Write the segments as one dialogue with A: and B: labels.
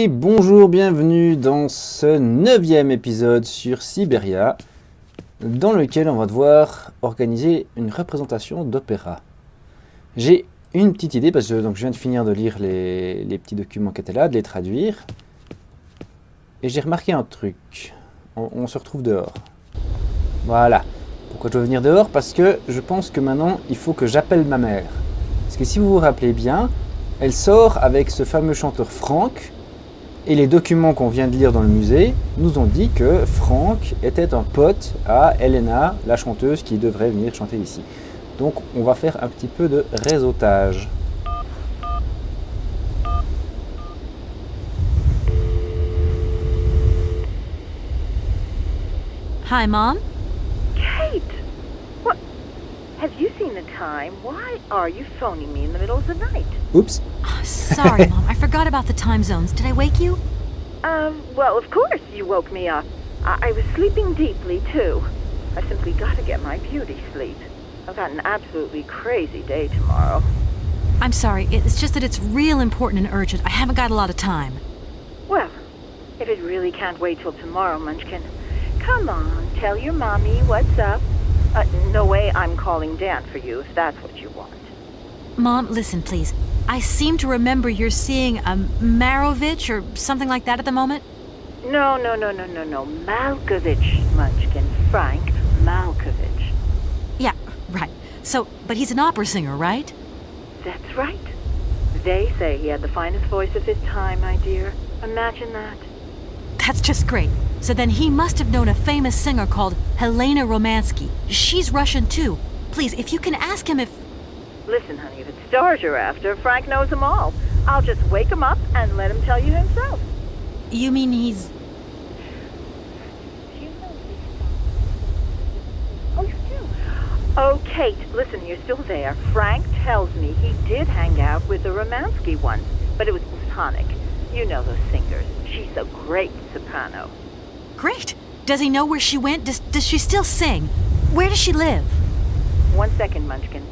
A: Et bonjour, bienvenue dans ce 9e épisode sur Syberia, dans lequel on va devoir organiser une représentation d'opéra. J'ai une petite idée, parce que je viens de finir de lire les petits documents qui étaient là, de les traduire, et j'ai remarqué un truc. On se retrouve dehors. Voilà. Pourquoi je dois venir dehors? Parce que je pense que maintenant, il faut que j'appelle ma mère. Parce que si vous vous rappelez bien, elle sort avec ce fameux chanteur Franck, et les documents qu'on vient de lire dans le musée nous ont dit que Franck était un pote à Elena, la chanteuse qui devrait venir chanter ici. Donc on va faire un petit peu de réseautage.
B: Hi, Mom.
C: Kate! What? Have you seen the time? Why are you phoning me in the middle of the night?
A: Oups.
B: Sorry, Mom. I forgot about the time zones. Did I wake you?
C: Well, of course you woke me up. I was sleeping deeply, too. I simply gotta get my beauty sleep. I've got an absolutely crazy day tomorrow.
B: I'm sorry. It's just that it's real important and urgent. I haven't got a lot of time.
C: Well, if it really can't wait till tomorrow, Munchkin, come on, tell your mommy what's up. No way I'm calling Dan for you, if that's what you want.
B: Mom, listen, please. I seem to remember you're seeing a Marovich or something like that at the moment.
C: No. Malkovich, Munchkin. Frank Malkovich.
B: Yeah, right. So, but he's an opera singer, right?
C: That's right. They say he had the finest voice of his time, my dear. Imagine that.
B: That's just great. So then he must have known a famous singer called Helena Romansky. She's Russian too. Please, if you can ask him if...
C: Listen, honey, if it's stars you're after, Frank knows them all. I'll just wake him up and let him tell you himself.
B: You mean he's...
C: Oh, you do? Oh, Kate, listen, you're still there. Frank tells me he did hang out with the Romansky once, but it was platonic. You know those singers. She's a great soprano.
B: Great. Does he know where she went? Does she still sing? Where does she live?
C: 1 second, Munchkin.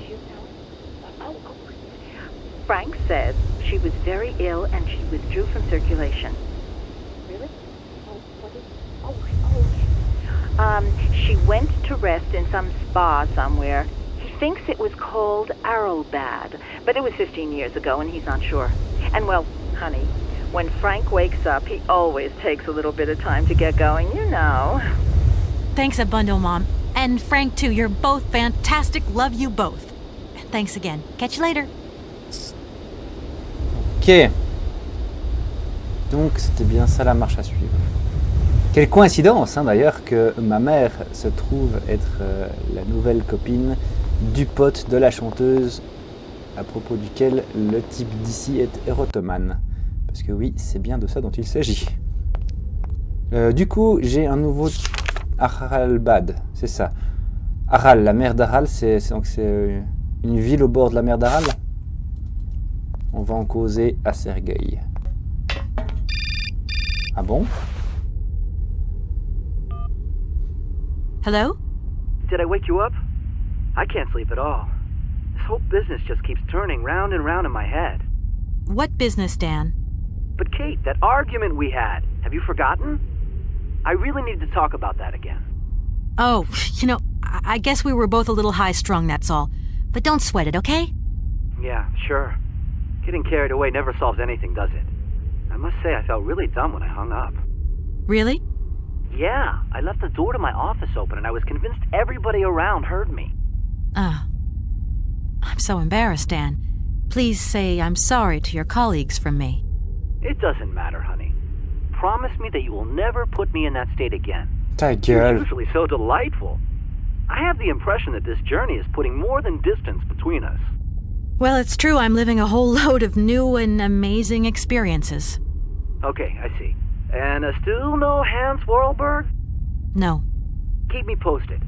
C: You know? Frank says she was very ill and she withdrew from circulation. Really? She went to rest in some spa somewhere. He thinks it was called Arrowbad, but it was 15 years ago and he's not sure. And well, honey, when Frank wakes up, he always takes a little bit of time to get going, you know.
B: Thanks a bundle, Mom. And Frank, too. You're both fantastic. Love you both. Thanks again. Catch you later.
A: Ok. Donc c'était bien ça la marche à suivre. Quelle coïncidence d'ailleurs que ma mère se trouve être la nouvelle copine du pote de la chanteuse à propos duquel le type d'ici est érotomane. Parce que oui, c'est bien de ça dont il s'agit. Du coup, j'ai un nouveau Aralbad, c'est ça. Aral, la mer d'Aral, c'est une ville au bord de la mer d'Aral. On va en causer à Sergueï. Ah bon?
B: Hello?
D: Did I wake you up? I can't sleep at all. This whole business just keeps turning round and round in my head.
B: What business, Dan?
D: But Kate, that argument we had, have you forgotten? I really need to talk about that again.
B: Oh, you know, I guess we were both a little high-strung, that's all. But don't sweat it, okay?
D: Yeah, sure. Getting carried away never solves anything, does it? I must say I felt really dumb when I hung up.
B: Really?
D: Yeah, I left the door to my office open and I was convinced everybody around heard me.
B: I'm so embarrassed, Dan. Please say I'm sorry to your colleagues from me.
D: It doesn't matter, honey. Promise me that you will never put me in that state again.
A: Ta
D: You're
A: gueule.
D: usually so delightful. I have the impression that this journey is putting more than distance between us.
B: Well, it's true I'm living a whole load of new and amazing experiences.
D: Okay, I see. And still no Hans Vorarlberg?
B: No.
D: Keep me posted.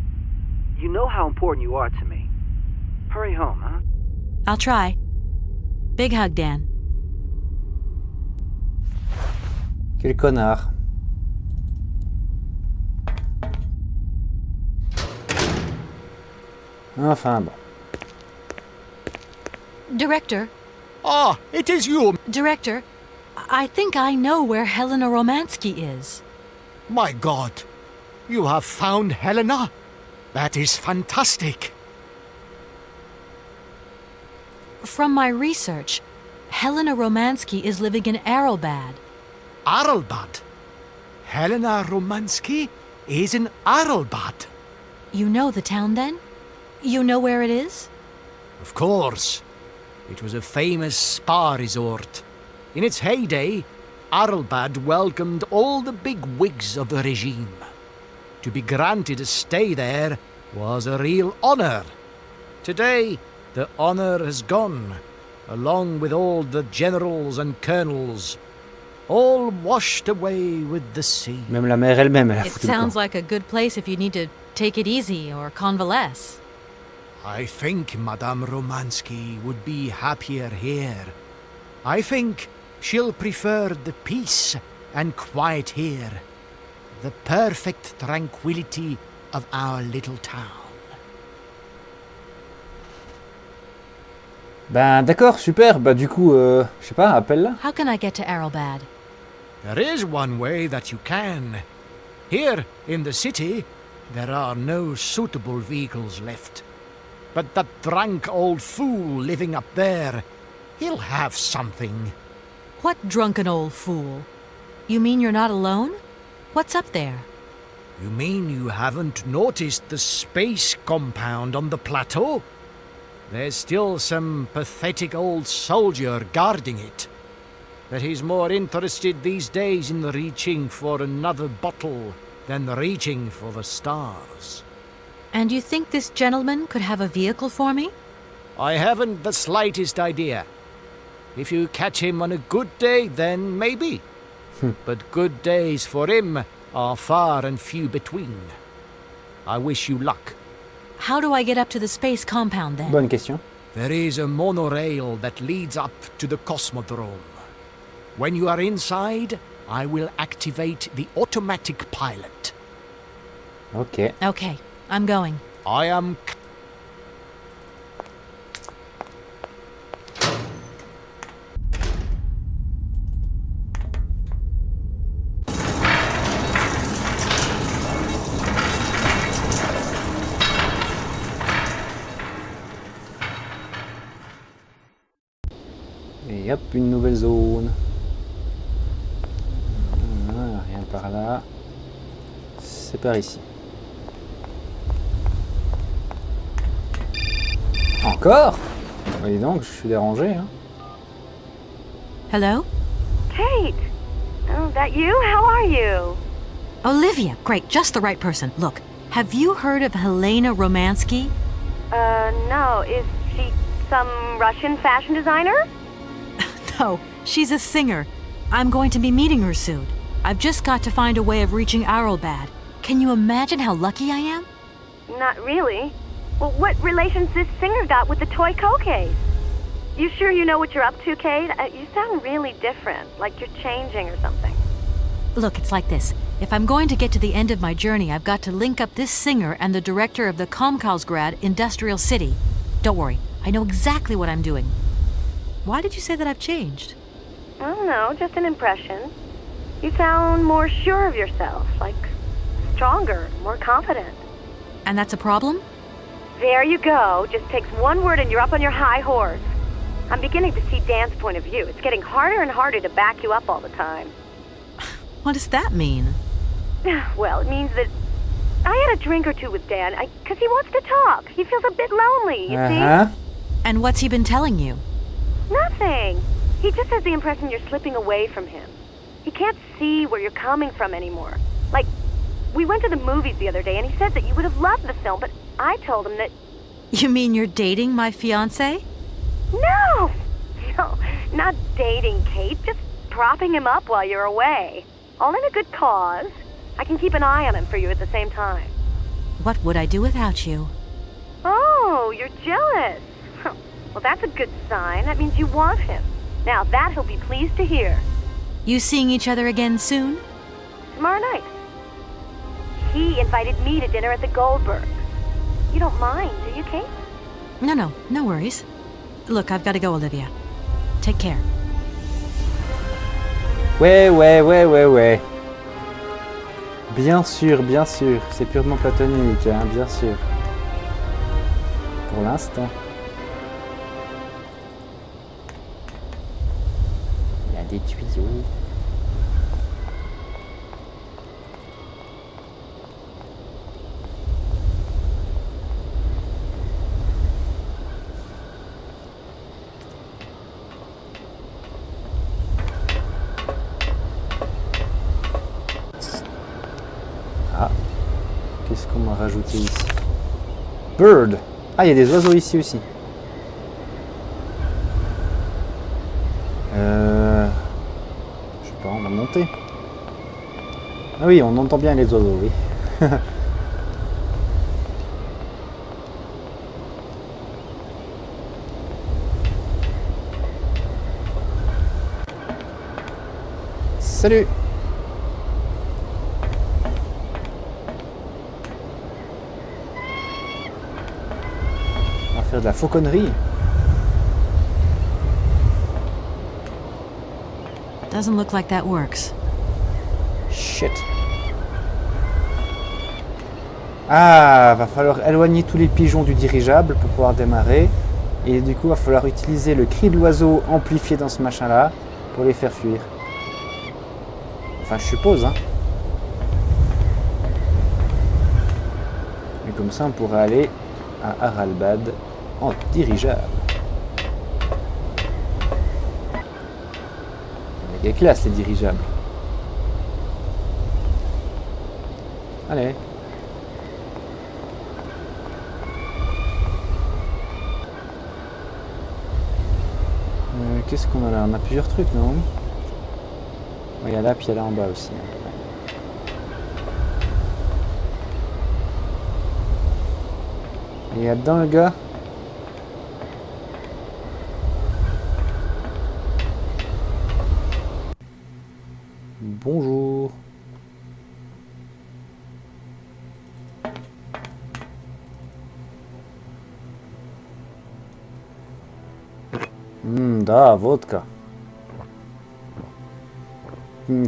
D: You know how important you are to me. Hurry home, huh?
B: I'll try. Big hug, Dan.
A: Quel connard. Enfin bon.
B: Director,
E: Ah, it is you.
B: Director, I think I know where Helena Romansky is.
E: My God! You have found Helena? That is fantastic!
B: From my research, Helena Romansky is living in Arrowbad.
E: Arrowbad? Helena Romansky is in Arrowbad?
B: You know the town then? You know where it is?
E: Of course. It was a famous spa resort. In its heyday, Arrowbad welcomed all the big wigs of the regime. To be granted a stay there was a real honor. Today, the honor has gone, along with all the generals and colonels, all washed away with the sea.
A: Même la mère elle-même, elle a
B: It
A: foutu le
B: sounds
A: camp.
B: like a good place if you need to take it easy or convalesce.
E: I think Madame Romansky would be happier here. I think she'll prefer the peace and quiet here, the perfect tranquility of our little town.
A: Ben d'accord, super. Bah du coup, je sais pas, appelle-la.
B: How can I get to Arrowbad?
E: There is one way that you can. Here in the city, there are no suitable vehicles left. But that drunk old fool living up there, he'll have something.
B: What drunken old fool? You mean you're not alone? What's up there?
E: You mean you haven't noticed the space compound on the plateau? There's still some pathetic old soldier guarding it. But he's more interested these days in reaching for another bottle than reaching for the stars.
B: And you think this gentleman could have a vehicle for me?
E: I haven't the slightest idea. If you catch him on a good day, then maybe. But good days for him are far and few between. I wish you luck.
B: How do I get up to the space compound then?
A: Bonne question.
E: There is a monorail that leads up to the Cosmodrome. When you are inside, I will activate the automatic pilot.
A: Ok.
B: Okay, I'm going.
E: I am...
A: Et hop, une nouvelle zone. Rien par là. C'est par ici. Encore? Voyez donc, je suis dérangé. Hein.
B: Hello?
C: Kate! Oh, that you? How are you?
B: Olivia, great, just the right person. Look, have you heard of Helena Romansky?
C: No. Is she some Russian fashion designer?
B: No, she's a singer. I'm going to be meeting her soon. I've just got to find a way of reaching Arrowbad. Can you imagine how lucky I am?
C: Not really. Well, what relation's this singer got with the toy case? You sure you know what you're up to, Kate? You sound really different, like you're changing or something.
B: Look, it's like this. If I'm going to get to the end of my journey, I've got to link up this singer and the director of the Komkalsgrad Industrial City. Don't worry, I know exactly what I'm doing. Why did you say that I've changed?
C: I don't know, just an impression. You sound more sure of yourself, like stronger, more confident.
B: And that's a problem?
C: There you go. Just takes one word and you're up on your high horse. I'm beginning to see Dan's point of view. It's getting harder and harder to back you up all the time.
B: What does that mean?
C: Well, it means that I had a drink or two with Dan, because he wants to talk. He feels a bit lonely, you see?
B: And what's he been telling you?
C: Nothing. He just has the impression you're slipping away from him. He can't see where you're coming from anymore. Like, we went to the movies the other day, and he said that you would have loved the film, but I told him that...
B: You mean you're dating my fiancé?
C: No! No, not dating, Kate. Just propping him up while you're away. All in a good cause. I can keep an eye on him for you at the same time.
B: What would I do without you?
C: Oh, you're jealous. Well, that's a good sign. That means you want him. Now, that he'll be pleased to hear.
B: You seeing each other again soon?
C: Tomorrow night. He invited me to dinner at the Goldbergs. You don't mind, do you, Kate?
B: No worries. Look, I've got to go, Olivia. Take care.
A: Ouais. Bien sûr, c'est purement platonique, hein, bien sûr. Pour l'instant. Il y a des tuyaux. Qu'est-ce qu'on m'a rajouté ici? Bird! Ah, il y a des oiseaux ici aussi. Je sais pas, on va monter. Ah oui, on entend bien les oiseaux, oui. Salut! De la fauconnerie.
B: Doesn't look like that works.
A: Shit. Ah, va falloir éloigner tous les pigeons du dirigeable pour pouvoir démarrer. Et du coup, va falloir utiliser le cri de l'oiseau amplifié dans ce machin-là pour les faire fuir. Enfin, je suppose, hein. Et comme ça, on pourrait aller à Haralbad en dirigeable. Il y a des classes les dirigeables. Allez. Qu'est-ce qu'on a là? On a plusieurs trucs, non? Il y a là, puis il y a là en bas aussi. Il y a dedans le gars. Bonjour. Da, vodka.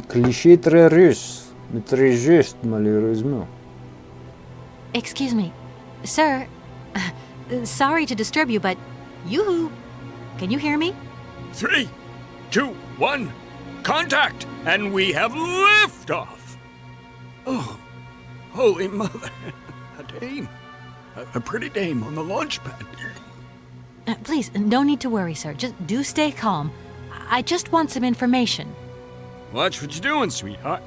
A: Cliché très russe, mais très juste malheureusement.
B: Excuse me. Sir, sorry to disturb you, but yoo-hoo. Can you hear me?
F: 3, 2, 1, contact, and we have liftoff. Oh, holy mother, a dame, a pretty dame on the launch pad.
B: Please, no need to worry, sir. Just do stay calm. I just want some information.
F: Watch what you're doing, sweetheart.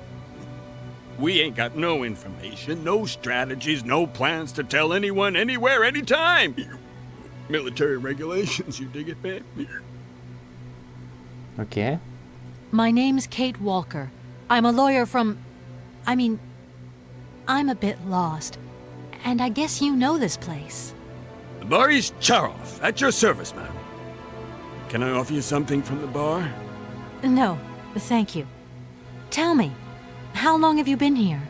F: We ain't got no information, no strategies, no plans to tell anyone, anywhere, anytime. Military regulations, you dig it, babe?
A: Okay.
B: My name's Kate Walker. I'm a lawyer from... I'm a bit lost. And I guess you know this place.
F: Boris Charov, at your service, madam. Can I offer you something from the bar?
B: No, thank you. Tell me, how long have you been here?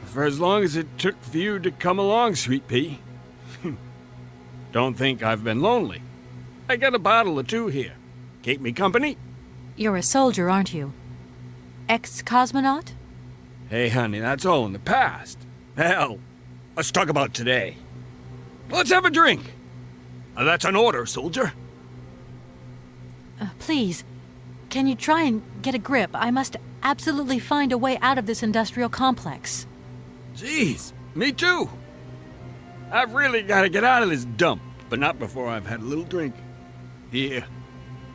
F: For as long as it took for you to come along, sweet pea. Don't think I've been lonely. I got a bottle or two here. Keep me company?
B: You're a soldier, aren't you? Ex-cosmonaut?
F: Hey, honey, that's all in the past. Hell, let's talk about today. Let's have a drink. That's an order, soldier.
B: Please, can you try and get a grip? I must absolutely find a way out of this industrial complex.
F: Jeez, me too. I've really got to get out of this dump, but not before I've had a little drink. Here,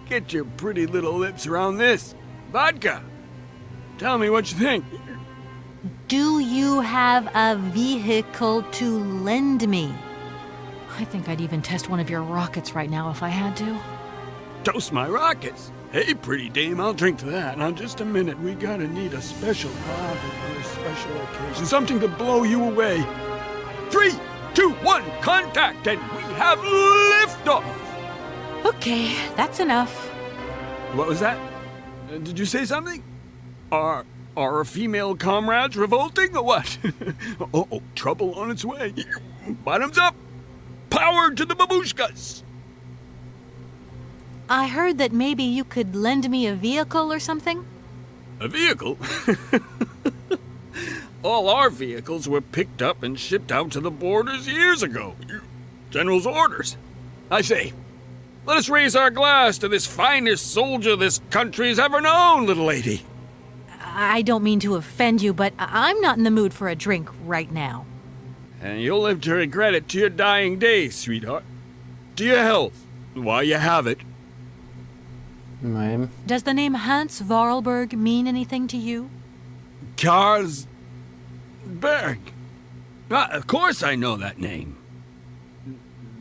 F: get your pretty little lips around this. Vodka. Tell me what you think.
B: Do you have a vehicle to lend me? I think I'd even test one of your rockets right now if I had to.
F: Toast my rockets. Hey, pretty dame, I'll drink to that. Now, just a minute. We gotta need a special bottle for a special occasion. Something to blow you away. 3, 2, 1, contact, and we have liftoff.
B: Okay, that's enough.
F: What was that? Did you say something? Are our female comrades revolting or what? Oh, trouble on its way. Bottoms up. Power to the babushkas.
B: I heard that maybe you could lend me a vehicle or something?
F: A vehicle? All our vehicles were picked up and shipped out to the borders years ago. General's orders. I say, let us raise our glass to this finest soldier this country's ever known, little lady.
B: I don't mean to offend you, but I'm not in the mood for a drink right now.
F: And you'll live to regret it to your dying days, sweetheart. To your health, while you have it.
A: Ouais.
B: Does the name Hans Vorarlberg mean anything to you?
F: Karsberg. Of course I know that name.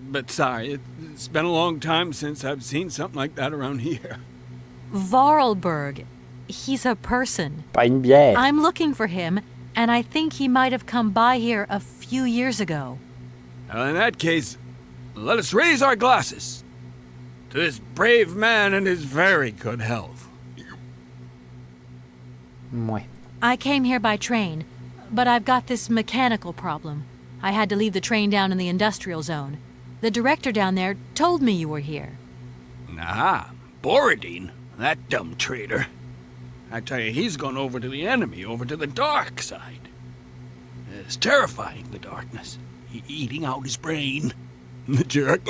F: But sorry, it's been a long time since I've seen something like that around here.
B: Vorarlberg. He's a person.
A: Pas une bière.
B: I'm looking for him, and I think he might have come by here a few years ago.
F: Well, in that case, let us raise our glasses to this brave man and his very good health.
A: Ouais.
B: I came here by train, but I've got this mechanical problem. I had to leave the train down in the industrial zone. The director down there told me you were here.
F: Ah, Borodine, that dumb traitor. I tell you, he's gone over to the enemy, over to the dark side. It's terrifying, the darkness. Eating out his brain. The jerk.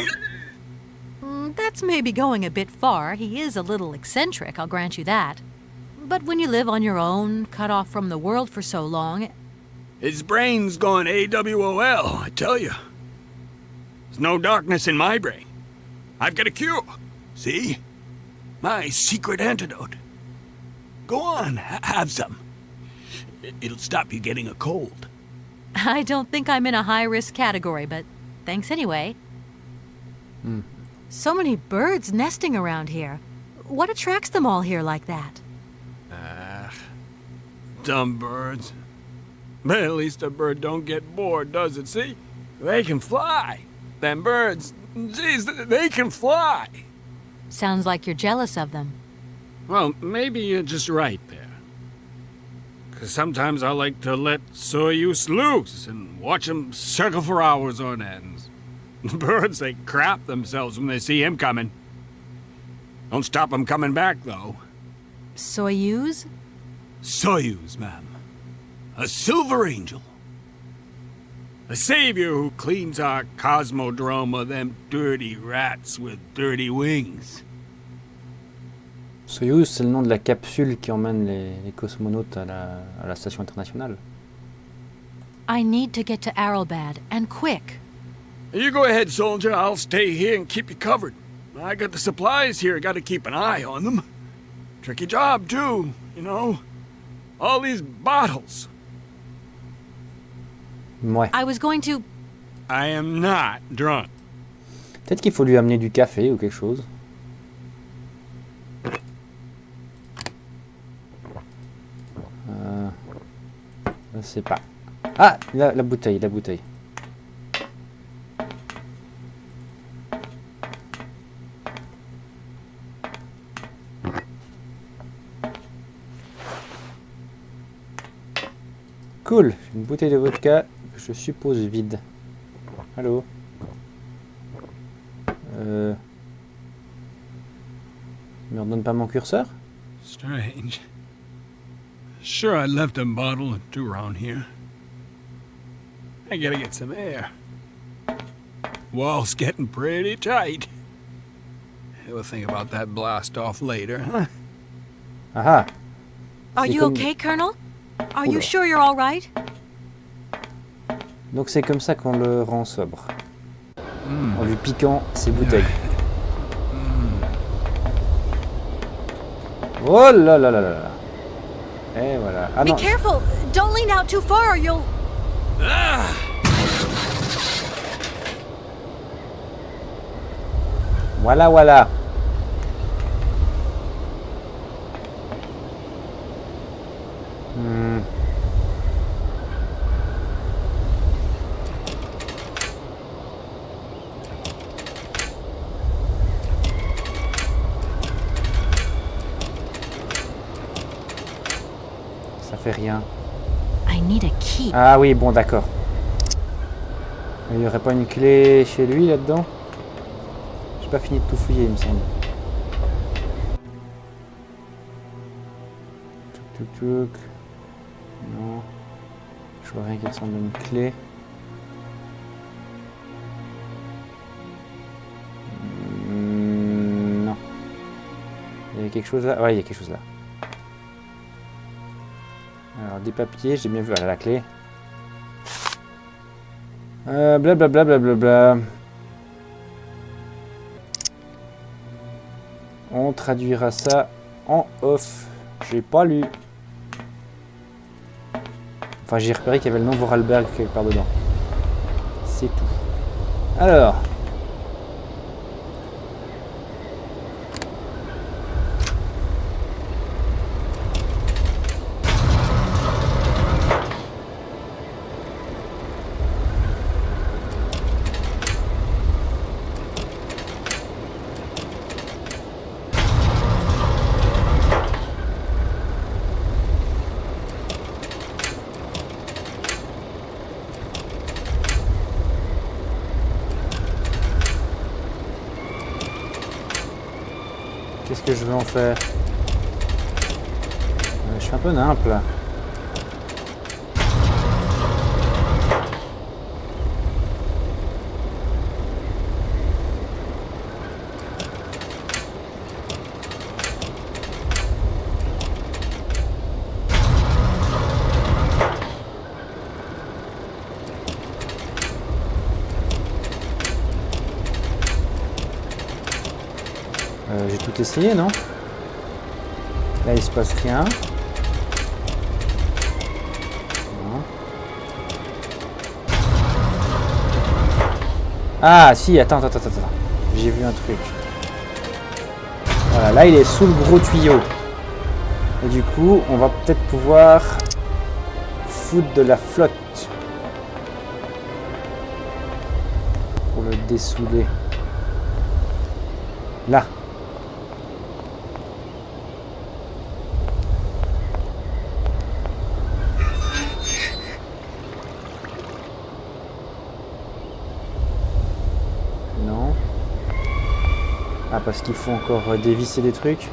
B: That's maybe going a bit far. He is a little eccentric, I'll grant you that. But when you live on your own, cut off from the world for so long...
F: His brain's gone AWOL, I tell you. There's no darkness in my brain. I've got a cure. See? My secret antidote. Go on, have some. It'll stop you getting a cold.
B: I don't think I'm in a high-risk category, but thanks anyway. So many birds nesting around here. What attracts them all here like that?
F: Dumb birds. But at least a bird don't get bored, does it? See? They can fly. Them birds, geez, they can fly.
B: Sounds like you're jealous of them.
F: Well, maybe you're just right there. 'Cause sometimes I like to let Soyuz loose and watch them circle for hours on end. The birds, they crap themselves when they see him coming. Don't stop them coming back, though.
B: Soyuz?
F: Soyuz, ma'am. A silver angel. A savior who cleans our cosmodrome of them dirty rats with dirty wings.
A: Soyuz, c'est le nom de la capsule qui emmène les cosmonautes à la station internationale.
B: I need to get to Arlbad, and quick.
F: You go ahead, soldier. I'll stay here and keep you covered. I got the supplies here. Got to keep an eye on them. Tricky job, too, you know. All these bottles.
A: Ouais.
B: I was going to...
F: I am not drunk.
A: Peut-être qu'il faut lui amener du café ou quelque chose. Je sais pas. Ah, la bouteille, la bouteille. Cool, une bouteille de vodka, je suppose vide. Allô? Il me redonne pas mon curseur?
F: Strange. Sure, I left a bottle or two around here. I gotta get some air. Wall's getting pretty tight. We'll think about that blast off later, huh?
A: Ah.
B: Are you okay, Colonel? Are you sure you're all right?
A: Donc c'est comme ça qu'on le rend sobre. En lui piquant ses bouteilles. Oh là là là là là. Et voilà. Ah
B: Be
A: non.
B: careful! Don't lean out too far or you'll...
A: Voilà, voilà. Ça fait rien.
B: I need a key.
A: Ah oui, bon, d'accord. Il n'y aurait pas une clé chez lui là-dedans? J'ai pas fini de tout fouiller, il me semble. Tuk-tuk. Non. Je vois rien qui ressemble à une clé. Non. Il y a quelque chose là. Ouais, il y a quelque chose là. Alors, des papiers, j'ai bien vu. Voilà la clé. Blablabla. Blablabla. On traduira ça en off. J'ai pas lu. Enfin, j'ai repéré qu'il y avait le nom Vorarlberg quelque part dedans. C'est tout. Alors. Qu'est-ce que je veux en faire? Je suis un peu nimple là. J'ai tout essayé, non? Là, il se passe rien. Non. Ah, si, attends. J'ai vu un truc. Voilà, là, il est sous le gros tuyau. Et du coup, on va peut-être pouvoir foutre de la flotte pour le dessouder. Là. Ah, parce qu'il faut encore dévisser des trucs.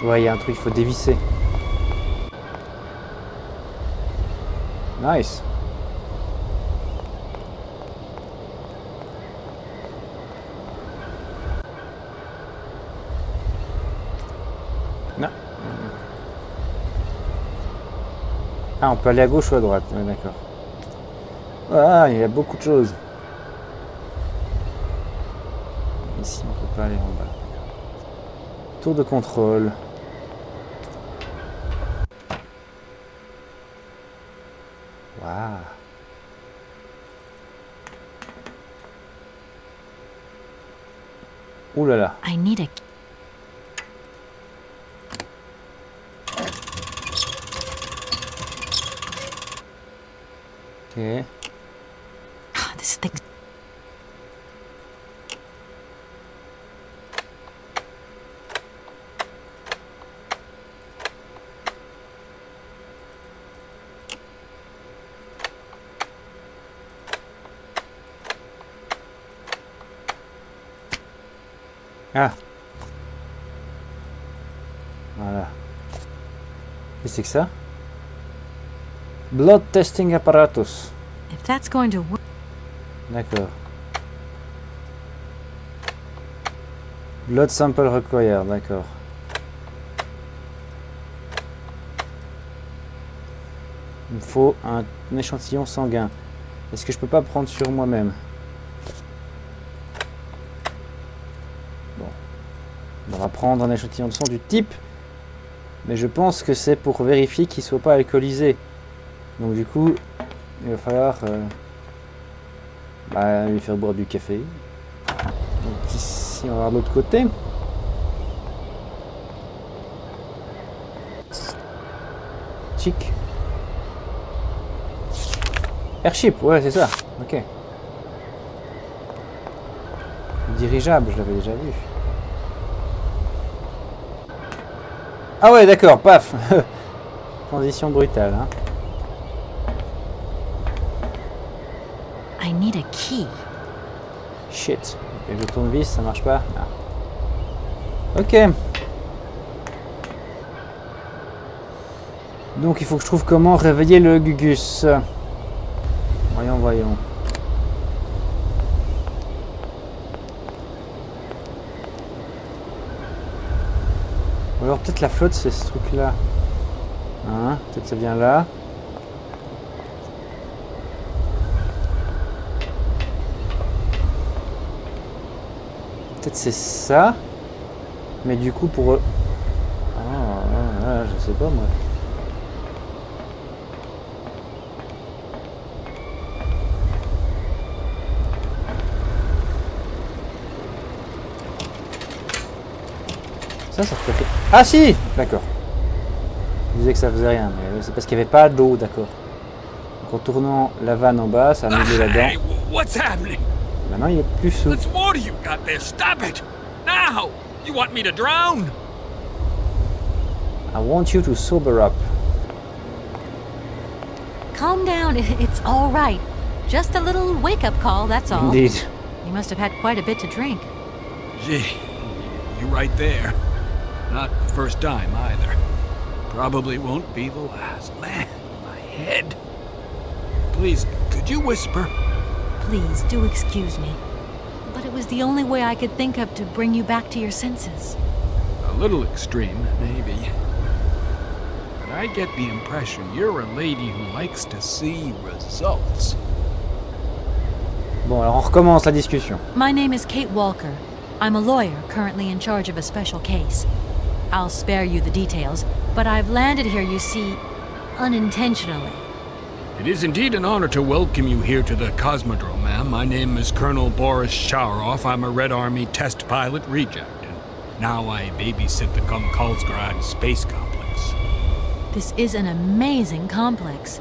A: Ouais, il y a un truc, il faut dévisser. Nice. Non. Ah, on peut aller à gauche ou à droite, ouais, d'accord. Ah, il y a beaucoup de choses. Ici, on peut pas aller en bas. Tour de contrôle. Waouh. Ouh là là.
B: I need a...
A: Ok.
B: Ah, this thing...
A: Ah. Voilà. Qu'est-ce que c'est que ça? Blood testing apparatus.
B: If that's going to work...
A: D'accord. Blood sample required, d'accord. Il me faut un échantillon sanguin. Est-ce que je peux pas prendre sur moi-même? Bon. On va prendre un échantillon de sang du type. Mais je pense que c'est pour vérifier qu'il ne soit pas alcoolisé. Donc du coup, il va falloir lui faire boire du café. Donc ici, on va voir de l'autre côté. Chic. Airship, ouais, c'est ça. Ok. Dirigeable, je l'avais déjà vu. Ah ouais, d'accord, paf. Transition brutale, hein.
B: I need a key.
A: Shit. Avec le tournevis, ça marche pas. Ah. Ok. Donc il faut que je trouve comment réveiller le Gugus. Voyons. Ou alors peut-être la flotte, c'est ce truc-là. Hein, peut-être ça vient là. Peut-être c'est ça. Mais du coup pour... Ah, je sais pas moi. Ça fait... Ah si! D'accord. Je disais que ça faisait rien, mais c'est parce qu'il n'y avait pas d'eau, d'accord. Donc en tournant la vanne en bas, ça a mis de là-dedans.
F: Hey, what's happening?
A: Maintenant il est plus sous.
F: Let's water you got there. Stop it! Now! You want me to drown?
A: I want you to sober up.
B: Calm down, it's all right. Just a little wake-up call, that's all.
A: Indeed.
B: You must have had quite a bit to drink.
F: Gee, you right there. Not the first time either. Probably won't be the last. Man, my head. Please, could you whisper?
B: Please, do excuse me. But it was the only way I could think of to bring you back to your senses.
F: A little extreme, maybe. But I get the impression you're a lady who likes to see results.
A: Bon, alors on recommence la discussion.
B: My name is Kate Walker. I'm a lawyer currently in charge of a special case. I'll spare you the details, but I've landed here, you see, unintentionally.
F: It is indeed an honor to welcome you here to the Cosmodrome, ma'am. My name is Colonel Boris Shawarov. I'm a Red Army test pilot reject, and now I babysit the Komkalsgrad space complex.
B: This is an amazing complex.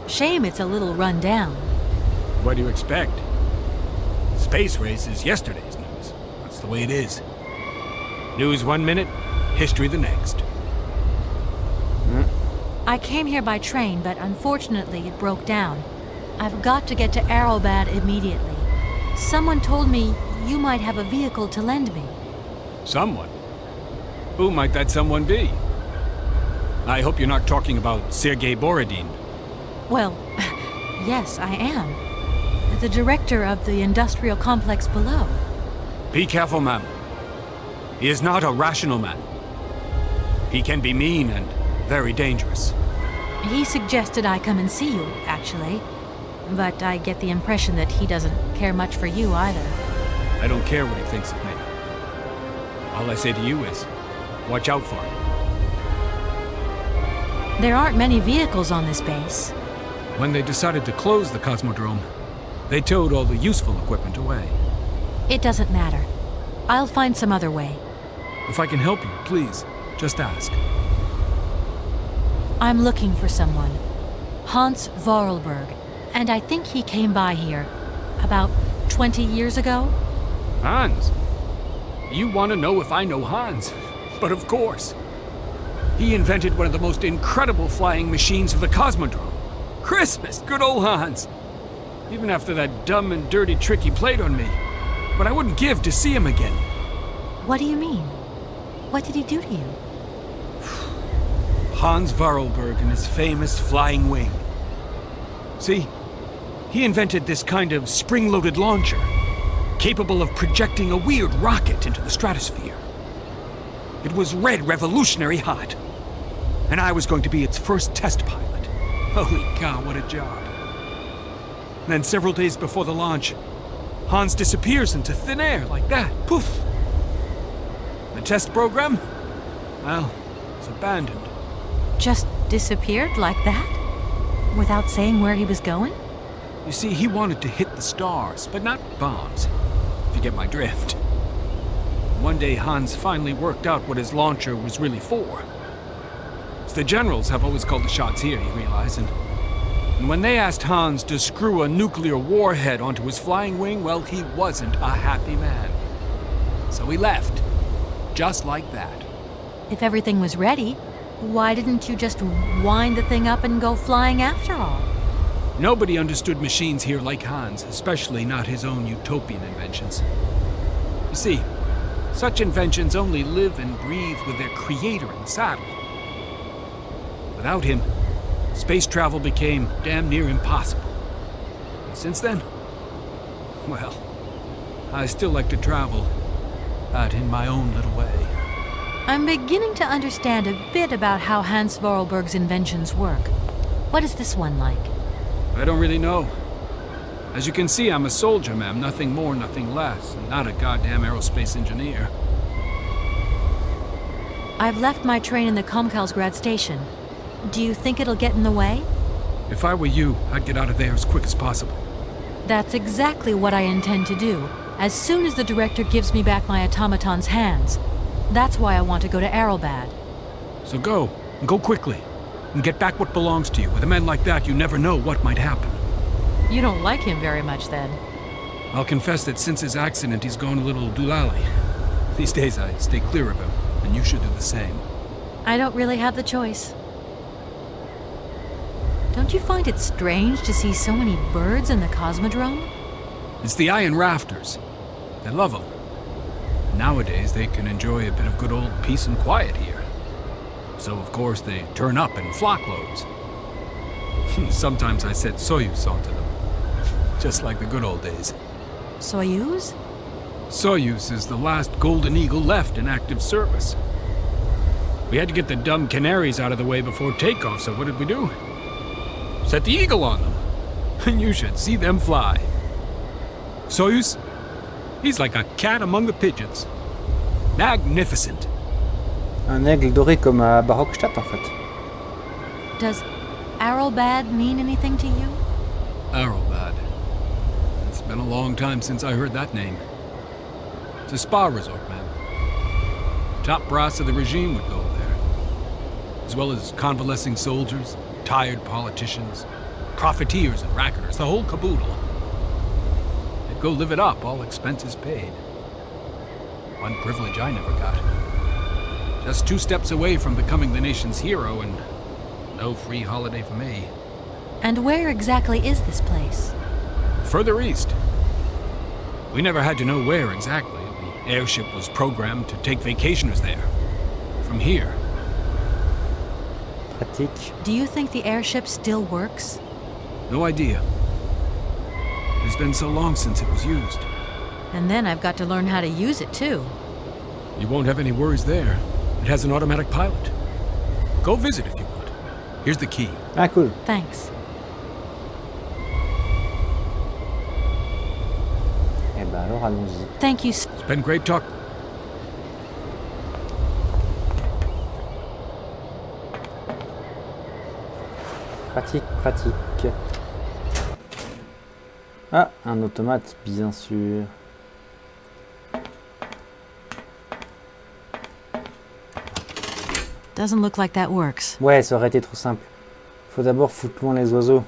B: Shame it's a little run down.
F: What do you expect? Space race is yesterday's news. That's the way it is. News 1 minute, history the next.
B: I came here by train, but unfortunately it broke down. I've got to get to Arrowbad immediately. Someone told me you might have a vehicle to lend me.
F: Someone? Who might that someone be? I hope you're not talking about Sergei Borodin.
B: Well, yes, I am. The director of the industrial complex below.
F: Be careful, ma'am. He is not a rational man. He can be mean and very dangerous.
B: He suggested I come and see you, actually. But I get the impression that he doesn't care much for you either.
F: I don't care what he thinks of me. All I say to you is, watch out for him.
B: There aren't many vehicles on this base.
F: When they decided to close the Cosmodrome, they towed all the useful equipment away.
B: It doesn't matter. I'll find some other way.
F: If I can help you, please, just ask.
B: I'm looking for someone. Hans Vorarlberg. And I think he came by here about 20 years ago.
F: Hans? You want to know if I know Hans? But of course. He invented one of the most incredible flying machines of the Cosmodrome. Christmas, good old Hans. Even after that dumb and dirty trick he played on me. But I wouldn't give to see him again.
B: What do you mean? What did he do to you?
F: Hans Vorarlberg and his famous flying wing. See, he invented this kind of spring-loaded launcher, capable of projecting a weird rocket into the stratosphere. It was red revolutionary hot, and I was going to be its first test pilot. Holy cow, what a job. And then several days before the launch, Hans disappears into thin air like that. Poof! The test program? Well, it's abandoned.
B: Just disappeared like that? Without saying where he was going?
F: You see, he wanted to hit the stars, but not bombs, if you get my drift. One day, Hans finally worked out what his launcher was really for. It's the generals have always called the shots here, you realize, and when they asked Hans to screw a nuclear warhead onto his flying wing, well, he wasn't a happy man. So he left, just like that.
B: If everything was ready, why didn't you just wind the thing up and go flying after all?
F: Nobody understood machines here like Hans, especially not his own utopian inventions. You see, such inventions only live and breathe with their creator in the saddle. Without him, space travel became damn near impossible. And since then, well, I still like to travel, but in my own little way.
B: I'm beginning to understand a bit about how Hans Vorarlberg's inventions work. What is this one like?
F: I don't really know. As you can see, I'm a soldier, ma'am. Nothing more, nothing less. And not a goddamn aerospace engineer.
B: I've left my train in the Komkalsgrad station. Do you think it'll get in the way?
F: If I were you, I'd get out of there as quick as possible.
B: That's exactly what I intend to do, as soon as the director gives me back my automaton's hands. That's why I want to go to Arelbad.
F: So go, and go quickly. And get back what belongs to you. With a man like that, you never know what might happen.
B: You don't like him very much, then?
F: I'll confess that since his accident, he's gone a little doolally. These days, I stay clear of him, and you should do the same.
B: I don't really have the choice. Don't you find it strange to see so many birds in the Cosmodrome?
F: It's the iron rafters. They love them. Nowadays, they can enjoy a bit of good old peace and quiet here. So, of course, they turn up in flockloads. Sometimes I set Soyuz onto them. Just like the good old days.
B: Soyuz?
F: Soyuz is the last Golden Eagle left in active service. We had to get the dumb canaries out of the way before takeoff, so what did we do? Set the Eagle on them. And you should see them fly. Soyuz, he's like a cat among the pigeons. Magnificent.
A: Un aigle doré comme à Barockstadt en fait.
B: Does Arelbad mean anything to you?
F: Arelbad. It's been a long time since I heard that name. It's a spa resort, man. Top brass of the regime would go there. As well as convalescing soldiers, tired politicians, profiteers and racketers, the whole caboodle. They'd go live it up, all expenses paid. One privilege I never got. Just 2 steps away from becoming the nation's hero, and no free holiday for me.
B: And where exactly is this place?
F: Further east. We never had to know where exactly. The airship was programmed to take vacationers there. From here.
A: Pratique.
B: Do you think the airship still works?
F: No idea. It's been so long since it was used.
B: And then I've got to learn how to use it too.
F: You won't have any worries there. It has an automatic pilot. Go visit if you want. Here's the key.
A: Ah cool.
B: Thanks.
A: Eh ben alors allons-y.
B: Thank you.
F: It's been great talk.
A: Pratique, pratique. Ah, un automate, bien sûr.
B: Doesn't look like that works.
A: Ouais, ça aurait été trop simple. Faut d'abord foutre loin les oiseaux.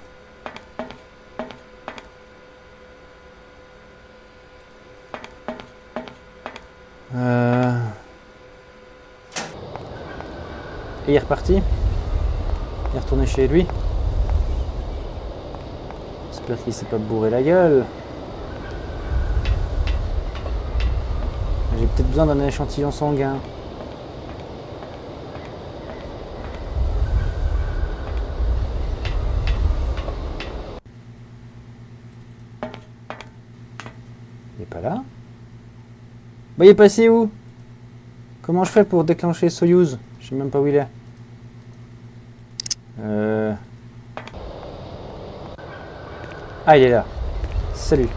A: Et il est reparti. Il est retourné chez lui. J'espère qu'il s'est pas bourré la gueule. J'ai peut-être besoin d'un échantillon sanguin. Il est pas là. Bah il est passé où? Comment je fais pour déclencher Soyuz? Je sais même pas où il est. Ah il est là. Salut.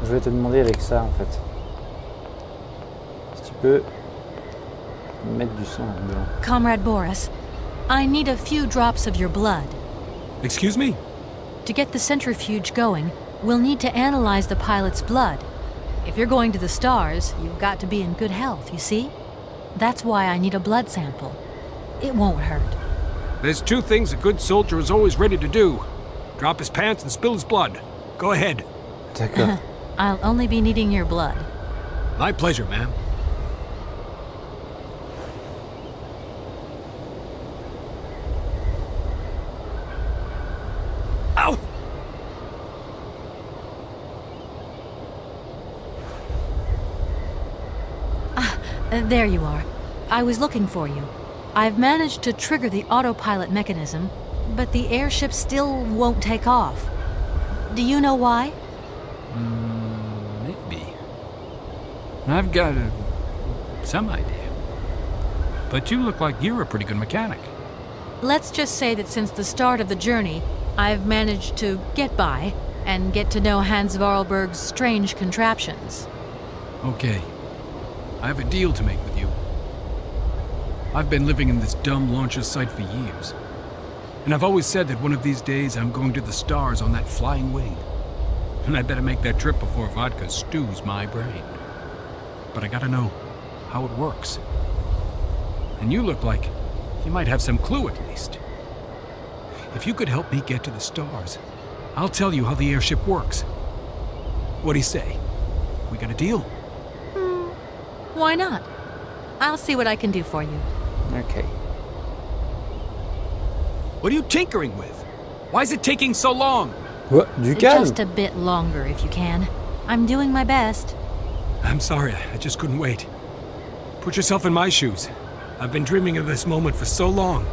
A: Je vais te demander avec ça en fait. Si tu peux mettre du sang là-dedans.
B: Comrade Boris, I need a few drops of your blood.
F: Excuse me?
B: To get the centrifuge going, we'll need to analyze the pilot's blood. If you're going to the stars, you've got to be in good health, you see? That's why I need a blood sample. It won't hurt.
F: There's 2 things a good soldier is always ready to do. Drop his pants and spill his blood. Go ahead.
A: D'accord.
B: I'll only be needing your blood.
F: My pleasure, ma'am.
B: There you are. I was looking for you. I've managed to trigger the autopilot mechanism, but the airship still won't take off. Do you know why?
G: Maybe. I've got some idea. But you look like you're a pretty good mechanic.
B: Let's just say that since the start of the journey, I've managed to get by and get to know Hans Vorarlberg's strange contraptions.
G: Okay. I have a deal to make with you. I've been living in this dumb launcher site for years. And I've always said that one of these days I'm going to the stars on that flying wing. And I'd better make that trip before vodka stews my brain. But I gotta know how it works. And you look like you might have some clue at least. If you could help me get to the stars, I'll tell you how the airship works. What do you say? We got a deal?
B: Why not? I'll see what I can do for you.
A: Ok.
G: What are you tinkering with? Why is it taking so long?
A: Ouais, du calme.
B: Just a bit longer if you can. I'm doing my best.
G: I'm sorry, I just couldn't wait. Put yourself in my shoes. I've been dreaming of this moment for so long.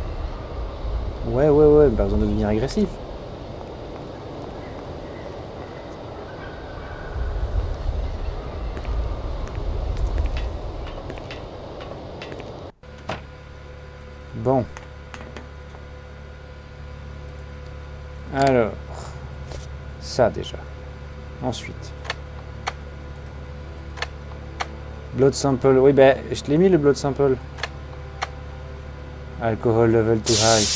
A: Ouais, pas besoin de devenir agressif. Bon. Alors. Ça déjà. Ensuite. Blood sample. Oui, ben, je te l'ai mis le blood sample. Alcohol level too high.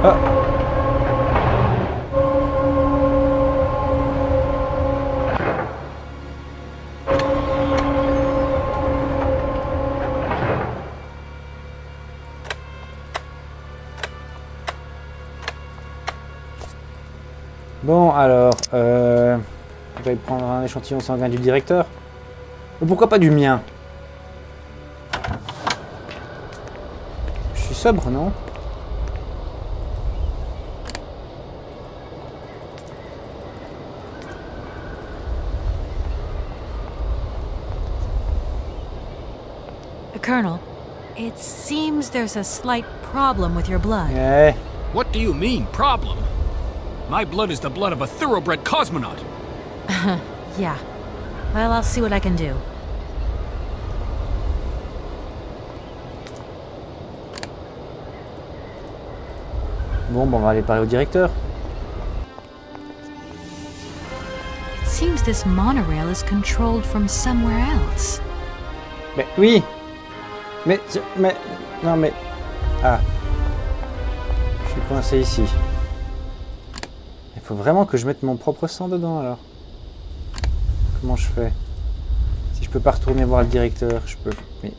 A: Ah. Bon, alors, je vais prendre un échantillon sanguin du directeur. Ou pourquoi pas du mien? Je suis sobre, non?
B: Colonel, it seems there's a slight problem with your blood.
A: Ouais.
G: What do you mean, problem? My blood is the blood of a thoroughbred cosmonaut.
B: Yeah. Well, I'll see what I can do.
A: Bon, on va aller parler au directeur.
B: It seems this monorail is controlled from somewhere else.
A: Mais oui. Mais non mais ah. Je suis coincé ici. Il faut vraiment que je mette mon propre sang dedans alors. Comment je fais? Si je peux pas retourner voir le directeur, je peux. Mais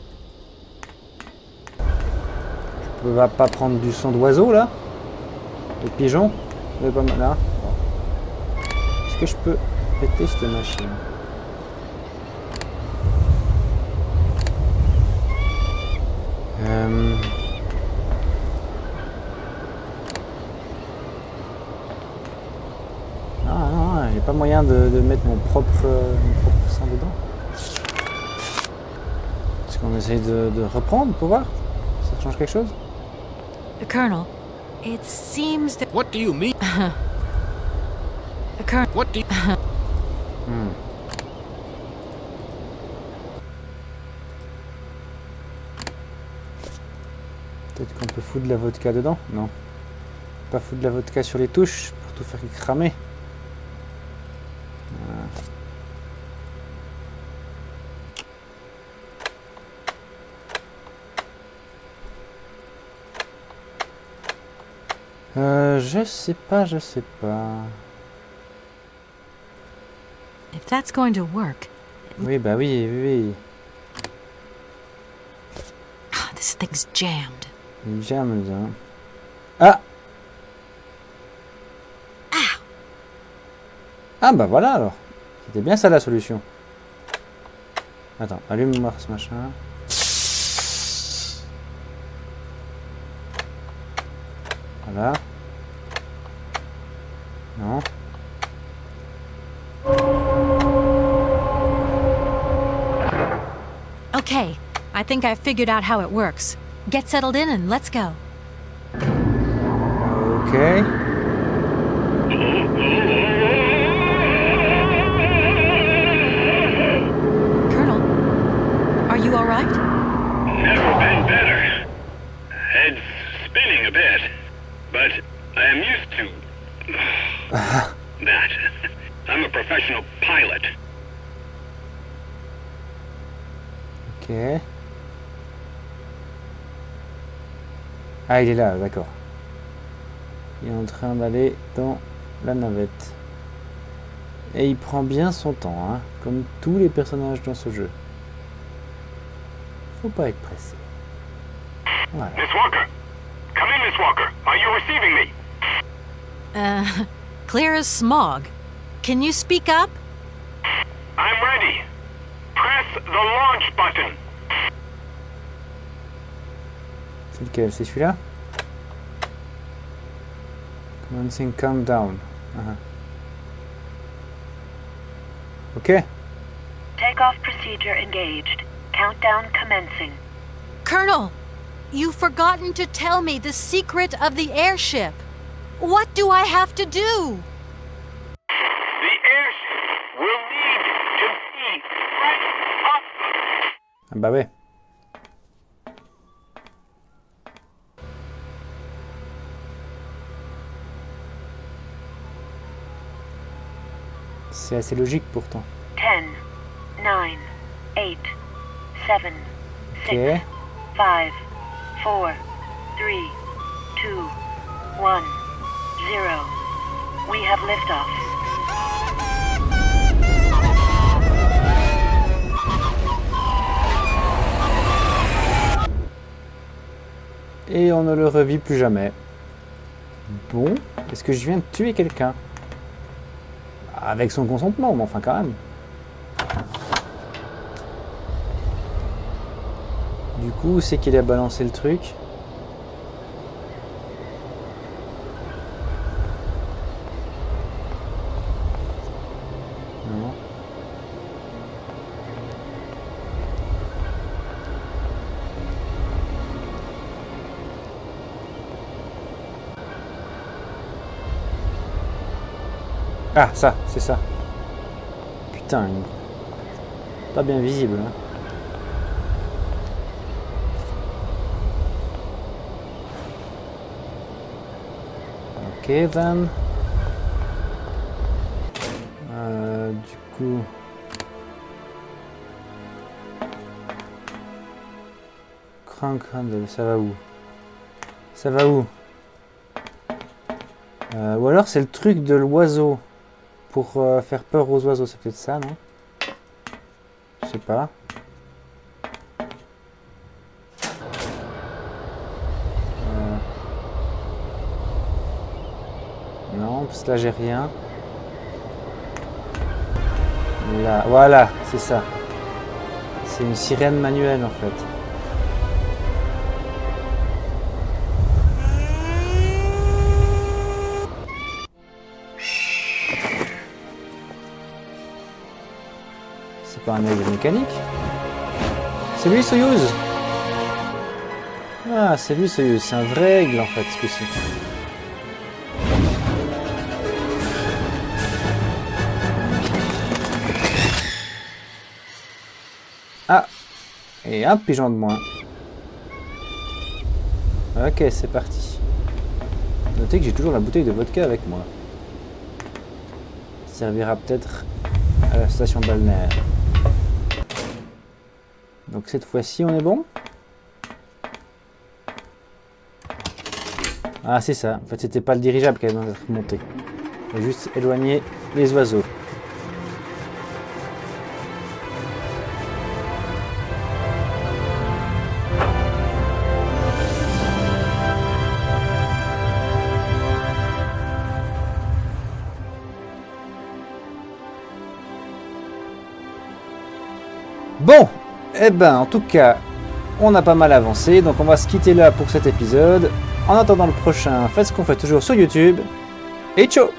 A: je peux pas prendre du sang d'oiseau là? De pigeon? Pas mal là. Est-ce que je peux péter cette machine? Non, j'ai pas moyen de mettre mon propre sang dedans. Est-ce qu'on essaye de reprendre pour voir? Ça change quelque chose?
B: Colonel, it seems that...
G: What do you mean?
B: Colonel...
G: What do you...
A: Peut-être qu'on peut foutre de la vodka dedans? Non. Pas foutre de la vodka sur les touches pour tout faire cramer. Je sais pas.
B: If that's going to work...
A: Oui, bah oui.
B: This thing's jammed.
A: Il jam là. Ah! Ah bah voilà alors. C'était bien ça la solution. Attends, allume-moi ce machin. Voilà.
B: Okay, I think I've figured out how it works. Get settled in and let's go.
A: Ok.
B: Colonel, are you alright?
F: Never been better. Head's spinning a bit, but I am used to that. I'm a professional pilot.
A: Ok. Ah, il est là, d'accord. Il est en train d'aller dans la navette. Et il prend bien son temps, hein, comme tous les personnages dans ce jeu. Faut pas être pressé. Voilà.
F: Miss Walker! Come in, Miss Walker! Are you receiving me?
B: Clear as smog. Can you speak up?
F: I'm ready. Press the launch button.
A: C'est lequel? C'est celui-là? Commencing countdown. Ok.
C: Takeoff procedure engaged. Countdown commencing.
B: Colonel, you've forgotten to tell me the secret of the airship. What do I have to do?
F: The airship will need to be right up.
A: Ah bah ouais. C'est assez logique pourtant.
C: 10, 9, 8, 7, 6,
A: Ok.
C: 5, 4, 3, 2, 1, 0. We have liftoff.
A: Et on ne le revit plus jamais. Bon, est-ce que je viens de tuer quelqu'un? Avec son consentement, mais enfin quand même. Du coup, c'est qu'il a balancé le truc. Non. Ah, ça, c'est ça. Putain, pas bien visible. Hein. Ok, then. Du coup... Crank handle, ça va où? Ça va où? Ou alors c'est le truc de l'oiseau. Pour faire peur aux oiseaux, c'est peut-être ça, non? Je sais pas. Non, parce que là j'ai rien. Là, voilà, c'est ça. C'est une sirène manuelle en fait. C'est pas un aigle mécanique. C'est lui Soyouz. Ah, c'est lui Soyouz, c'est un vrai aigle en fait ce coup-ci. Ah, et un pigeon de moins. Ok, c'est parti. Notez que j'ai toujours la bouteille de vodka avec moi. Ça servira peut-être à la station balnéaire. Donc cette fois-ci, on est bon? Ah, c'est ça. En fait, c'était pas le dirigeable qui avait besoin d'être monté. Il faut juste éloigner les oiseaux. Bon, eh ben, en tout cas, on a pas mal avancé, donc on va se quitter là pour cet épisode. En attendant le prochain, faites ce qu'on fait toujours sur YouTube, et ciao!